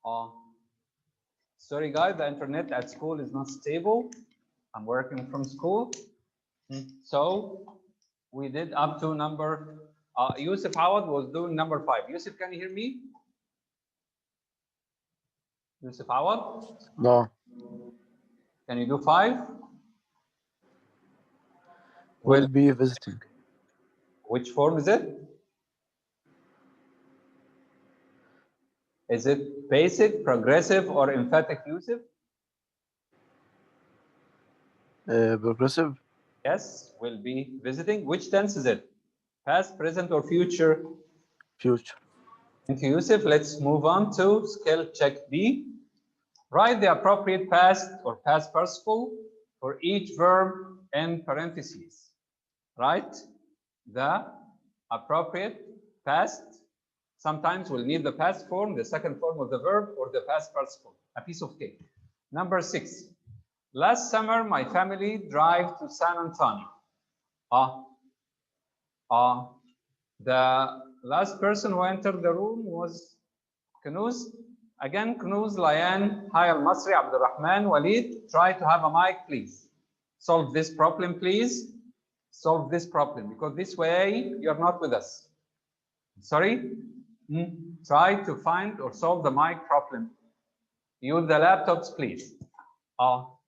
Uh, sorry, guys, the internet at school is not stable. I'm working from school. So we did up to number, Yusuf Awad was doing number 5. Yusuf, can you hear me? Yusuf Awad? No. Can you do 5? Will be visiting. Which form is it? Is it basic, progressive, or emphatic, Yusuf? Progressive. Yes, will be visiting. Which tense is it? Past, present, or future? Future. Thank you, Yusuf. Let's move on to skill check B. Write the appropriate past or past participle for each verb in parentheses. Write the appropriate past. Sometimes we'll need the past form, the second form of the verb, or the past participle. A piece of cake. Number 6. Last summer, my family drove to San Antonio. The last person who entered the room was Kunuz. Again, Kunuz, Layan, Hi Al-Masri, Abdurrahman, Walid. Try to have a mic, please. Solve this problem, please. Solve this problem, because this way you're not with us. Sorry? Try to find or solve the mic problem. Use the laptops, please. I'll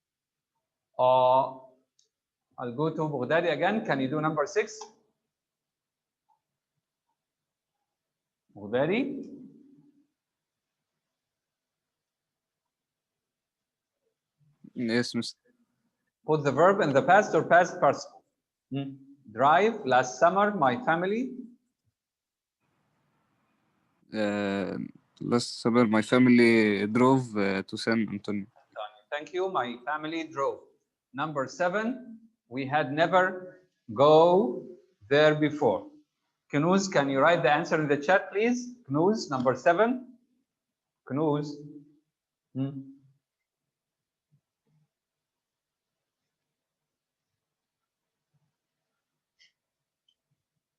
go to Baghdadi again. Can you do number 6? Baghdadi? Yes, Mr. Put the verb in the past or past participle. Drive, last summer, my family. Last summer, my family drove to San Antonio. Thank you. My family drove. Number 7, we had never go there before. Kunuz, can you write the answer in the chat, please? Kunuz, number 7. Kunuz.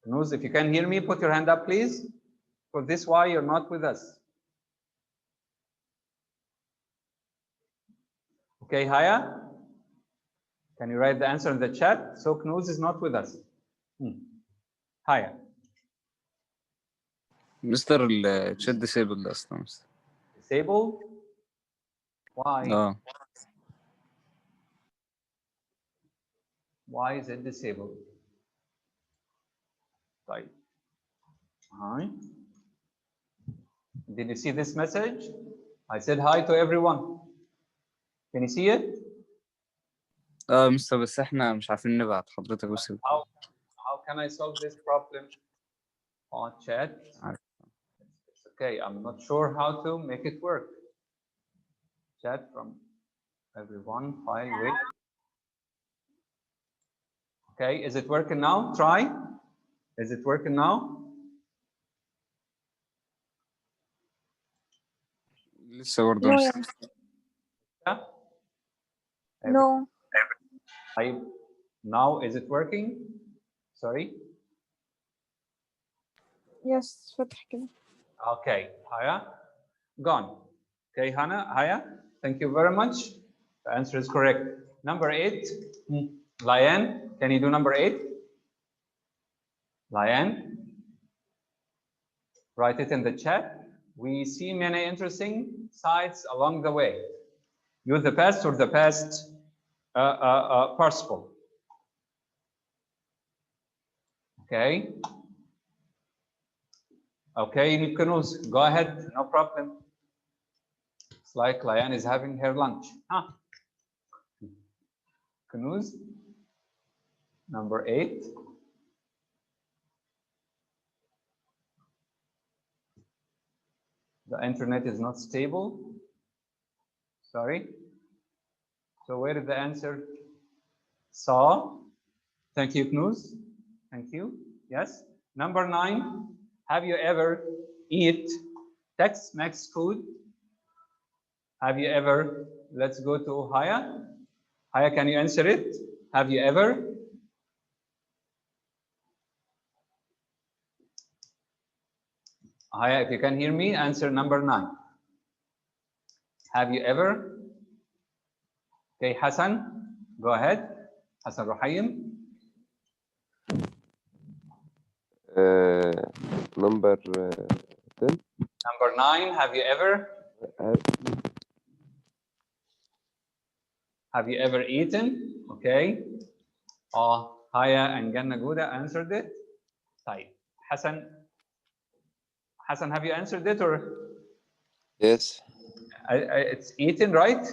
Kunuz, if you can hear me, put your hand up, please. For this, why you're not with us. Okay, Haya, can you write the answer in the chat? So Knuz is not with us. Haya. Mr. الchat disabled أصلا. Disabled? Why? Why is it disabled? Right. Hi. Did you see this message? I said hi to everyone. Can you see it? مستر بس احنا مش عارفين نبعت حضرتك بس. How can I solve this problem on chat? It's okay. I'm not sure how to make it work. Chat from everyone. File, wait. Okay, is it working now? Try. Is it working now? لسه برضه No. Yeah. No. Now is it working? Sorry. Yes, فتح كده. Okay, Haya, gone. Okay, Haya, thank you very much. The answer is correct. Number 8, Lian, can you do number 8? Lian, write it in the chat. We see many interesting sites along the way. Use the past or the past participle. Okay. Okay, Kunuz, go ahead, no problem. It's like Lian is having her lunch. Kunuz, number 8. The internet is not stable. Sorry. So where is the answer? Saw. Thank you, Knuz. Thank you. Yes. Number 9. Have you ever eat Tex-Mex food? Have you ever? Let's go to Haya. Haya, can you answer it? Have you ever? Haya, if you can hear me, answer number 9. Have you ever? Okay, Hassan, go ahead. Hassan Ruhaim. Number 10. Number 9, have you ever? Have you ever eaten? Okay. Haya and Ganna Guda answered it. طيب. Hassan, have you answered it or? Yes. It's eaten, right?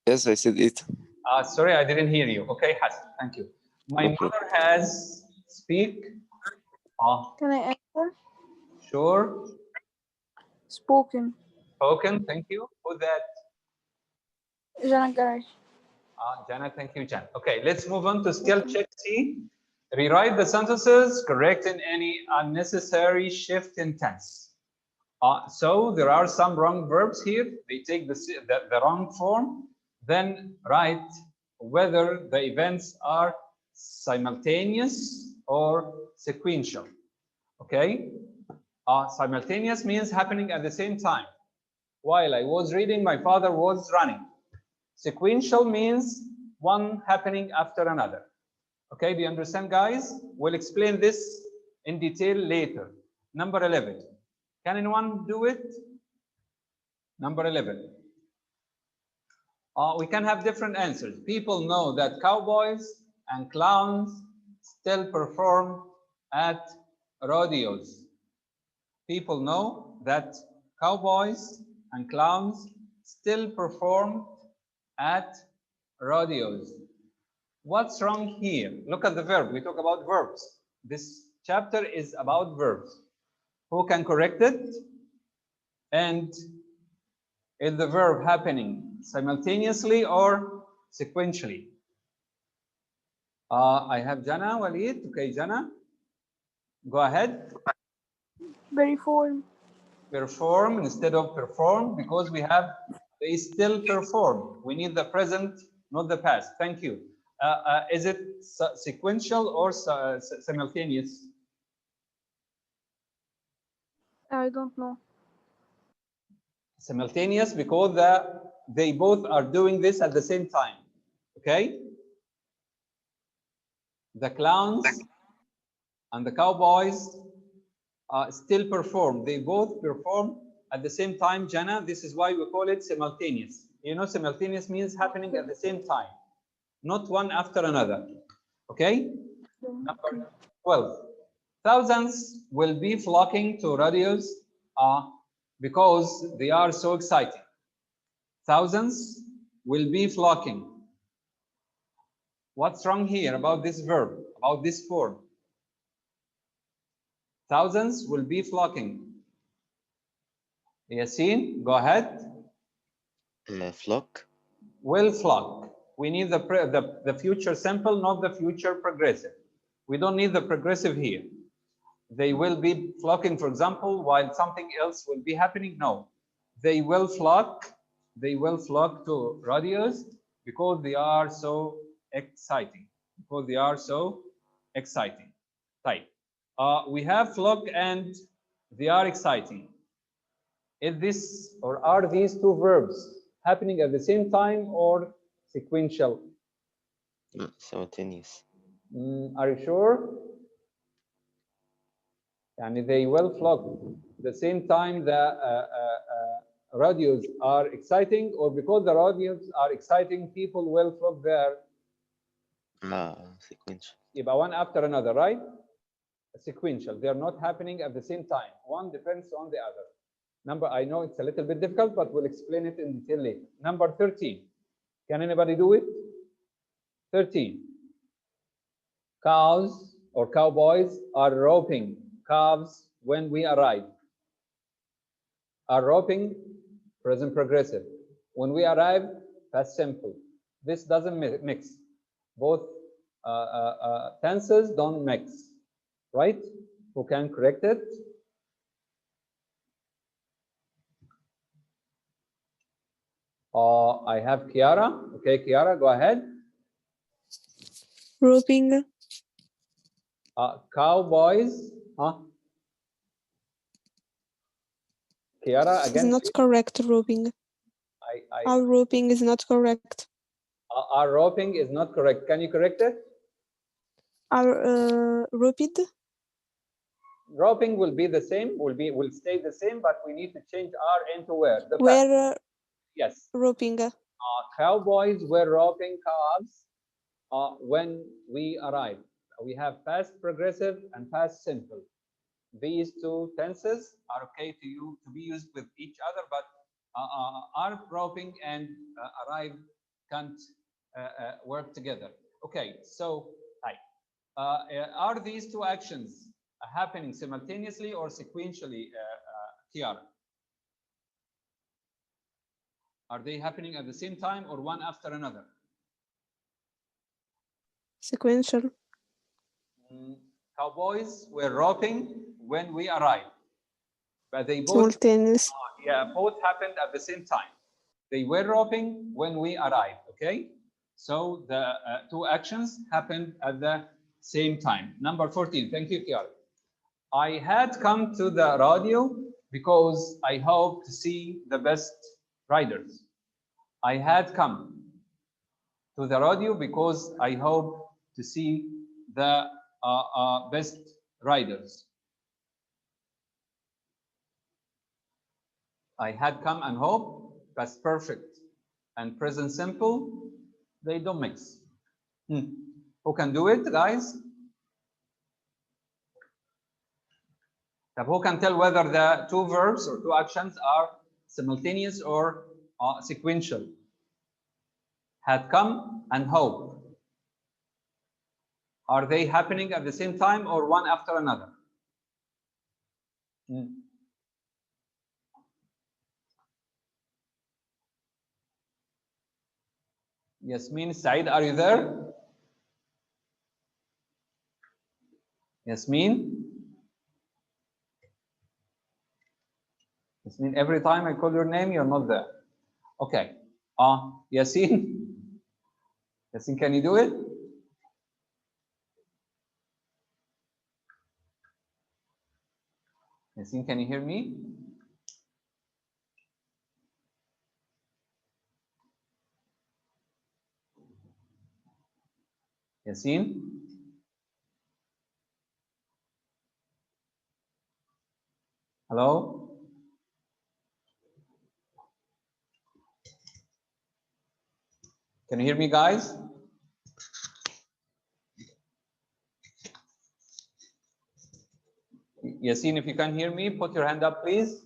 Yes, I said it. Sorry, I didn't hear you. Okay, Hassan, thank you. My Okay. mother has speak. Can I answer? Sure. Spoken. Spoken, thank you. Who that? Jana Garage. Jana, thank you, Jan. Okay, let's move on to skill check C. Rewrite the sentences, correcting any unnecessary shift in tense. So there are some wrong verbs here. They take the wrong form. Then write whether the events are simultaneous or sequential. Okay? Simultaneous means happening at the same time. While I was reading, my father was running. Sequential means one happening after another. Okay, do you understand, guys? We'll explain this in detail later. Number 11. Can anyone do it? Number 11. We can have different answers. People know that cowboys and clowns still perform at rodeos. People know that cowboys and clowns still perform at rodeos. What's wrong here? Look at the verb. We talk about verbs. This chapter is about verbs. Who can correct it? And is the verb happening simultaneously or sequentially? I have Jana, Walid. Okay, Jana, go ahead. Perform. Perform instead of perform, because we have they still perform. We need the present, not the past. Thank you. Is it sequential or simultaneous? I don't know. Simultaneous, because they both are doing this at the same time. Okay? The clowns and the cowboys still perform. They both perform at the same time, Jana. This is why we call it simultaneous. You know, simultaneous means happening at the same time, not one after another. Okay? Number 12. Thousands will be flocking to rodeos because they are so exciting. Thousands will be flocking. What's wrong here about this verb, about this form? Thousands will be flocking. Yasin, go ahead. Flock. Will flock. We need the future simple, not the future progressive. We don't need the progressive here. They will be flocking, for example, while something else will be happening. No, they will flock. They will flock to rodeos because they are so exciting. Because they are so exciting. Right. We have flock and they are exciting. Is this or are these two verbs happening at the same time or sequential? Simultaneous. Are you sure? And they will flock the same time the radios are exciting, or because the radios are exciting, people will flock there. Sequential. يبقى one after another, right? Sequential. They are not happening at the same time. One depends on the other. Number, I know it's a little bit difficult, but we'll explain it in detail later. Number 13. Can anybody do it? 13. Cows or cowboys are roping calves when we arrive. Are roping, present progressive. When we arrive, past simple. This doesn't mix. Both tenses don't mix, right? Who can correct it? I have Kiara. Okay, Kiara, go ahead. Roping. Cowboys. Kiara, It's again. not correct, roping. Our roping is not correct. Our roping is not correct. Can you correct it? Our roped. Roping will be the same, will stay the same, but we need to change R into where? The past. Where Yes. roping. Cowboys were roping calves when we arrived. We have past progressive and past simple. These two tenses are okay to be used with each other, but are roping and arrive can't work together. Okay, so hi. Are these two actions happening simultaneously or sequentially, Kiara? Are they happening at the same time or one after another? Sequential. Cowboys were roping when we arrived, but they both Simultaneous. both happened at the same time. They were roping when we arrived. Okay, so the two actions happened at the same time. Number 14. Thank you, Kiara. I had come to the radio because I hope to see the best riders. I had come to the radio because I hope to see the best riders. I had come and hope, past perfect and present simple, they don't mix. Who can do it, guys? Who can tell whether the two verbs or two actions are simultaneous or sequential? Had come and hope. Are they happening at the same time or one after another? Yasmin, Said, are you there? Yasmin? Yasmin, every time I call your name, you're not there. Okay. Yasin? Yasin, can you do it? Yasin, can you hear me? Yasin? Hello? Can you hear me, guys? Yasin, if you can hear me, put your hand up, please.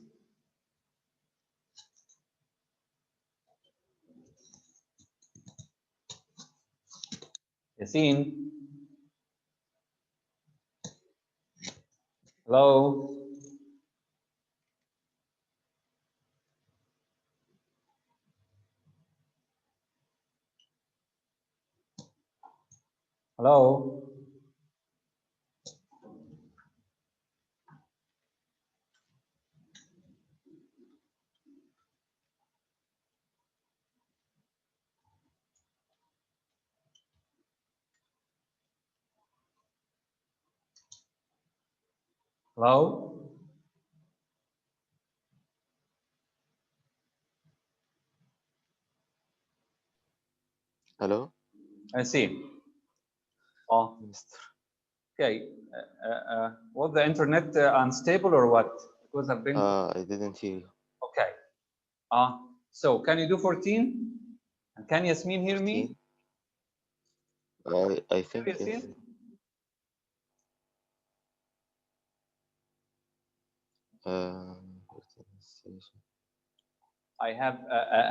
Yasin? Hello? Hello? Hello? Hello? I see. Mister. Okay. Was the internet unstable or what? Because I've been. I didn't hear you. Okay. So can you do 14? And can Yasmin hear me? 14? I think yes. Yasin? I have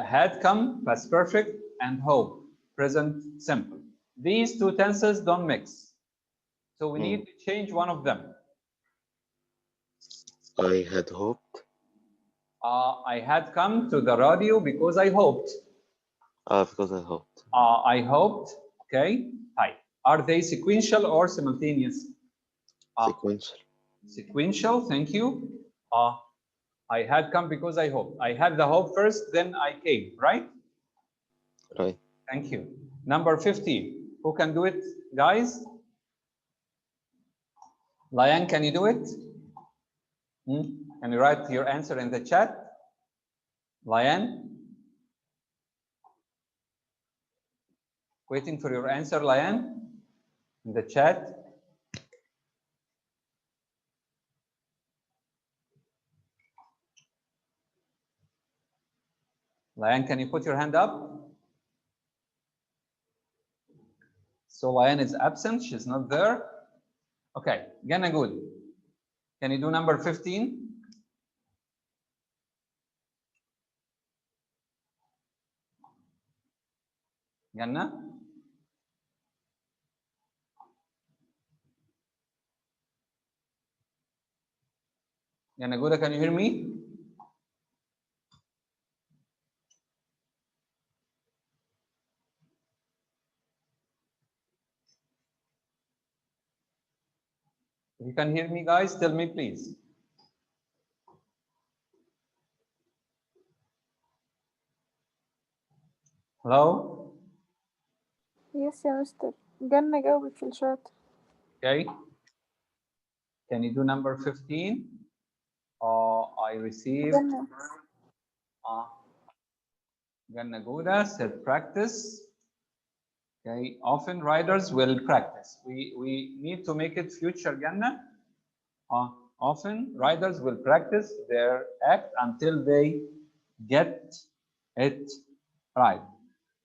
had come, past perfect, and hope, present simple. These two tenses don't mix. So we need to change one of them. I had hoped. I had come to the radio because I hoped. Because I hoped. I hoped. Okay. Hi. Are they sequential or simultaneous? Sequential. Sequential. Thank you. I had come because I hoped. I had the hope first, then I came. Right? Right. Thank you. Number 50. Who can do it, guys? Lion, can you do it? Can you write your answer in the chat? Lion? Waiting for your answer, Layan, in the chat. Layan, can you put your hand up? So Layan is absent, she's not there. Okay, Ganna good. Can you do number 15? Ganna? Ganna good, can you hear me? If you can hear me, guys, tell me, please. Hello? Yes يا مستر، جنة جاوبت في الشات. Okay. Can you do number 15? I received جنة. Ganna Gouda said practice. Okay, often riders will practice. We need to make it future, Ganna. Often riders will practice their act until they get it right.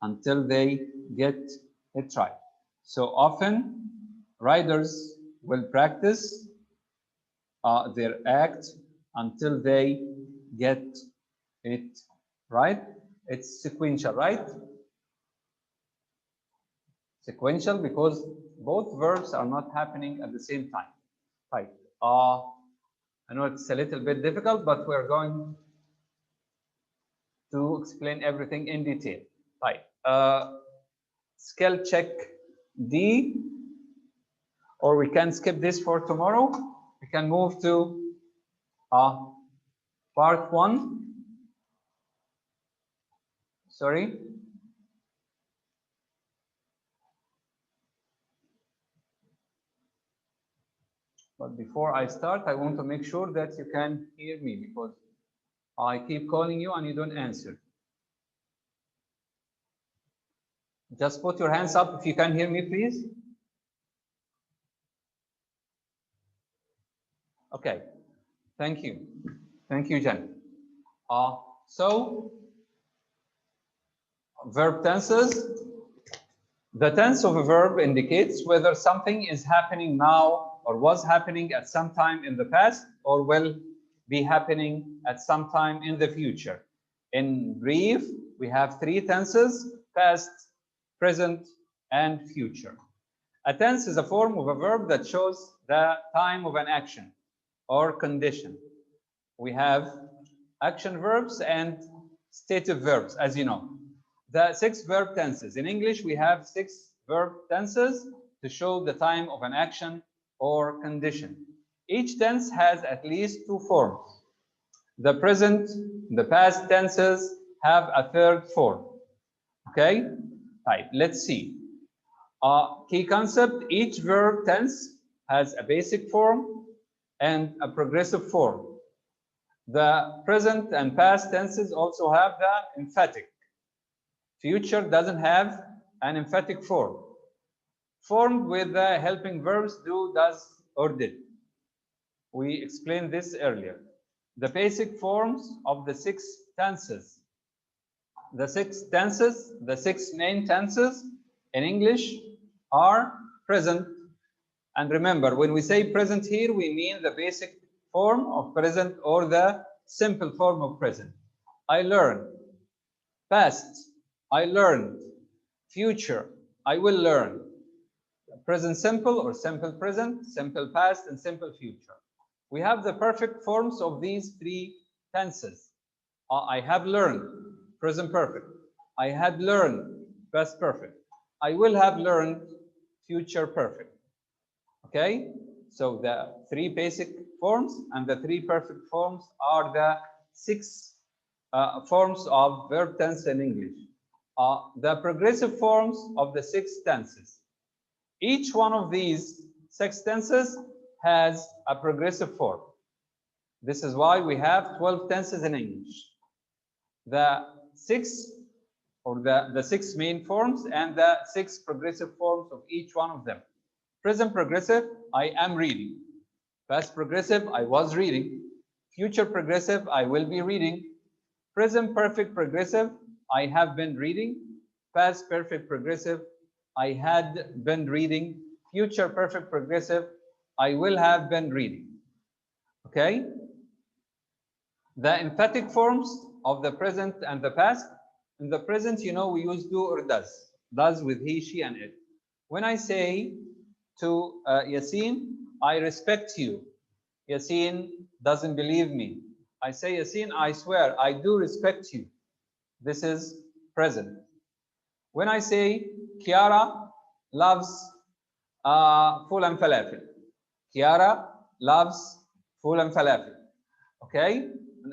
Until they get it right. So often riders will practice their act until they get it right. It's sequential, right? Sequential because both verbs are not happening at the same time. Right. I know it's a little bit difficult, but we're going to explain everything in detail. Right. Skill check D, or we can skip this for tomorrow. We can move to part 1. Sorry. But before I start, I want to make sure that you can hear me because I keep calling you and you don't answer. Just put your hands up if you can hear me, please. Okay. Thank you. Thank you, Jen. So, verb tenses. The tense of a verb indicates whether something is happening now or was happening at some time in the past or will be happening at some time in the future. In brief, we have 3 tenses: past, present, and future. A tense is a form of a verb that shows the time of an action or condition. We have action verbs and stative verbs, as you know. The 6 verb tenses. In English, we have 6 verb tenses to show the time of an action or condition. Each tense has at least 2 forms. The present, the past tenses have a 3rd form. Okay? Right, let's see. Key concept: each verb tense has a basic form and a progressive form. The present and past tenses also have the emphatic. Future doesn't have an emphatic form. Formed with the helping verbs do, does, or did. We explained this earlier. The basic forms of the 6 tenses. The 6 tenses, the 6 main tenses in English are present. And remember, when we say present here, we mean the basic form of present or the simple form of present. I learned. Past, I learned. Future, I will learn. Present simple or simple present, simple past, and simple future. We have the perfect forms of these 3 tenses. I have learned, present perfect. I had learned, past perfect. I will have learned, future perfect. Okay? So the 3 basic forms and the 3 perfect forms are the 6 forms of verb tense in English. The progressive forms of the 6 tenses. Each one of these 6 tenses has a progressive form. This is why we have 12 tenses in English. The 6 or the 6 main forms and the 6 progressive forms of each one of them. Present progressive, I am reading. Past progressive, I was reading. Future progressive, I will be reading. Present perfect progressive, I have been reading. Past perfect progressive, I had been reading. Future perfect progressive, I will have been reading. Okay? The emphatic forms of the present and the past. In the present, you know, we use do or does. Does with he, she, and it. When I say to Yasin, I respect you. Yasin doesn't believe me. I say, Yasin, I swear, I do respect you. This is present. When I say, Kiara loves ful and falafel. Kiara loves ful and falafel. Okay?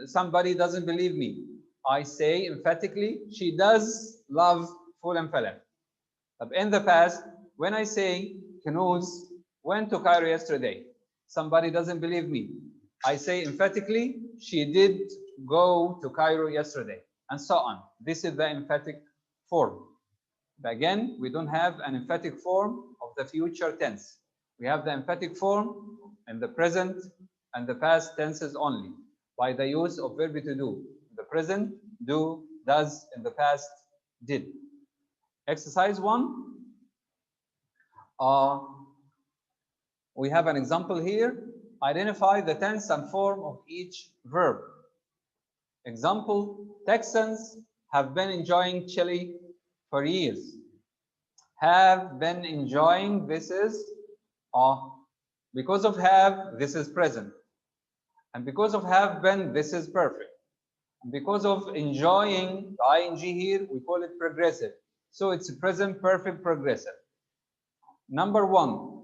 Somebody doesn't believe me. I say emphatically, she does love ful and falafel. In the past, when I say, Kanuz went to Cairo yesterday, somebody doesn't believe me. I say emphatically, she did go to Cairo yesterday, and so on. This is the emphatic form. But again, we don't have an emphatic form of the future tense. We have the emphatic form in the present and the past tenses only by the use of verb to do. In the present, do, does. In the past, did. Exercise 1. We have an example here. Identify the tense and form of each verb. Example, Texans have been enjoying chili for years. Have been enjoying, this is because of have, this is present. And because of have been, this is perfect. And because of enjoying, the ing here, we call it progressive. So it's present perfect progressive. Number 1.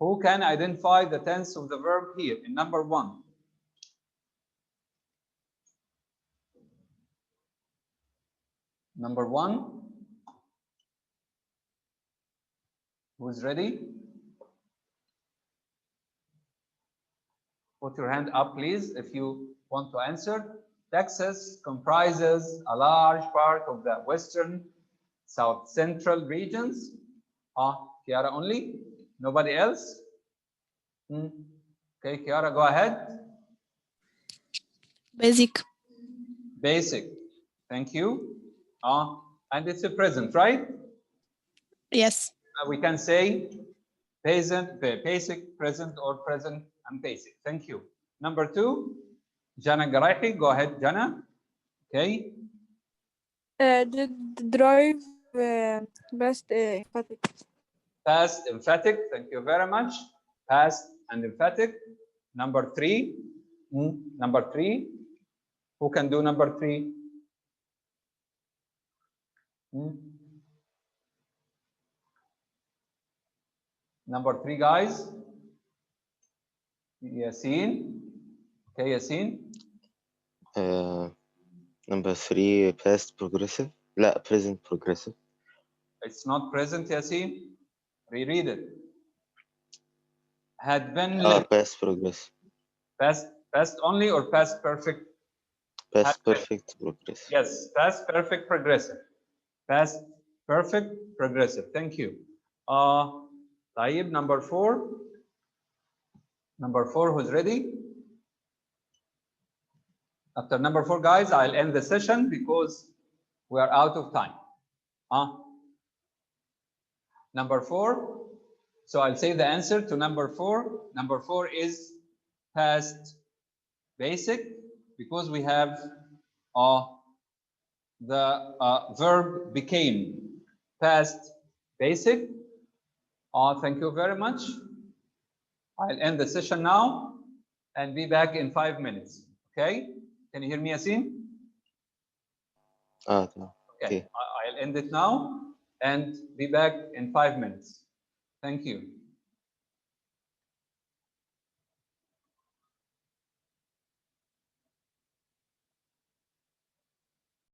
Who can identify the tense of the verb here in number 1? Number 1. Who's ready? Put your hand up, please, if you want to answer. Texas comprises a large part of the western, south central regions. Kiara only? Nobody else? Okay, Kiara, go ahead. Basic. Basic. Thank you. And it's a present, right? Yes. We can say present, basic, present, or present and basic. Thank you. Number 2, Jana Garaihi. Go ahead, Jana. Okay. Did drive past emphatic. Past emphatic. Thank you very much. Past and emphatic. Number 3. Number 3. Who can do number 3? Number 3, guys. Yasin. Okay, Yasin. Number 3, past progressive. لا, present progressive. It's not present, Yasin. Reread it. Had been Past progressive. Past only or past perfect? Past perfect progressive. Yes, past perfect progressive. Past perfect progressive. Thank you. Taib, number 4. Number 4, who's ready? After number 4, guys, I'll end the session because we are out of time. Number 4. So I'll say the answer to number 4. Number 4 is past basic because we have the verb became. Past basic. Thank you very much. I'll end the session now and be back in 5 minutes. Okay? Can you hear me, Yasin? Okay. I'll end it now and be back in 5 minutes. Thank you.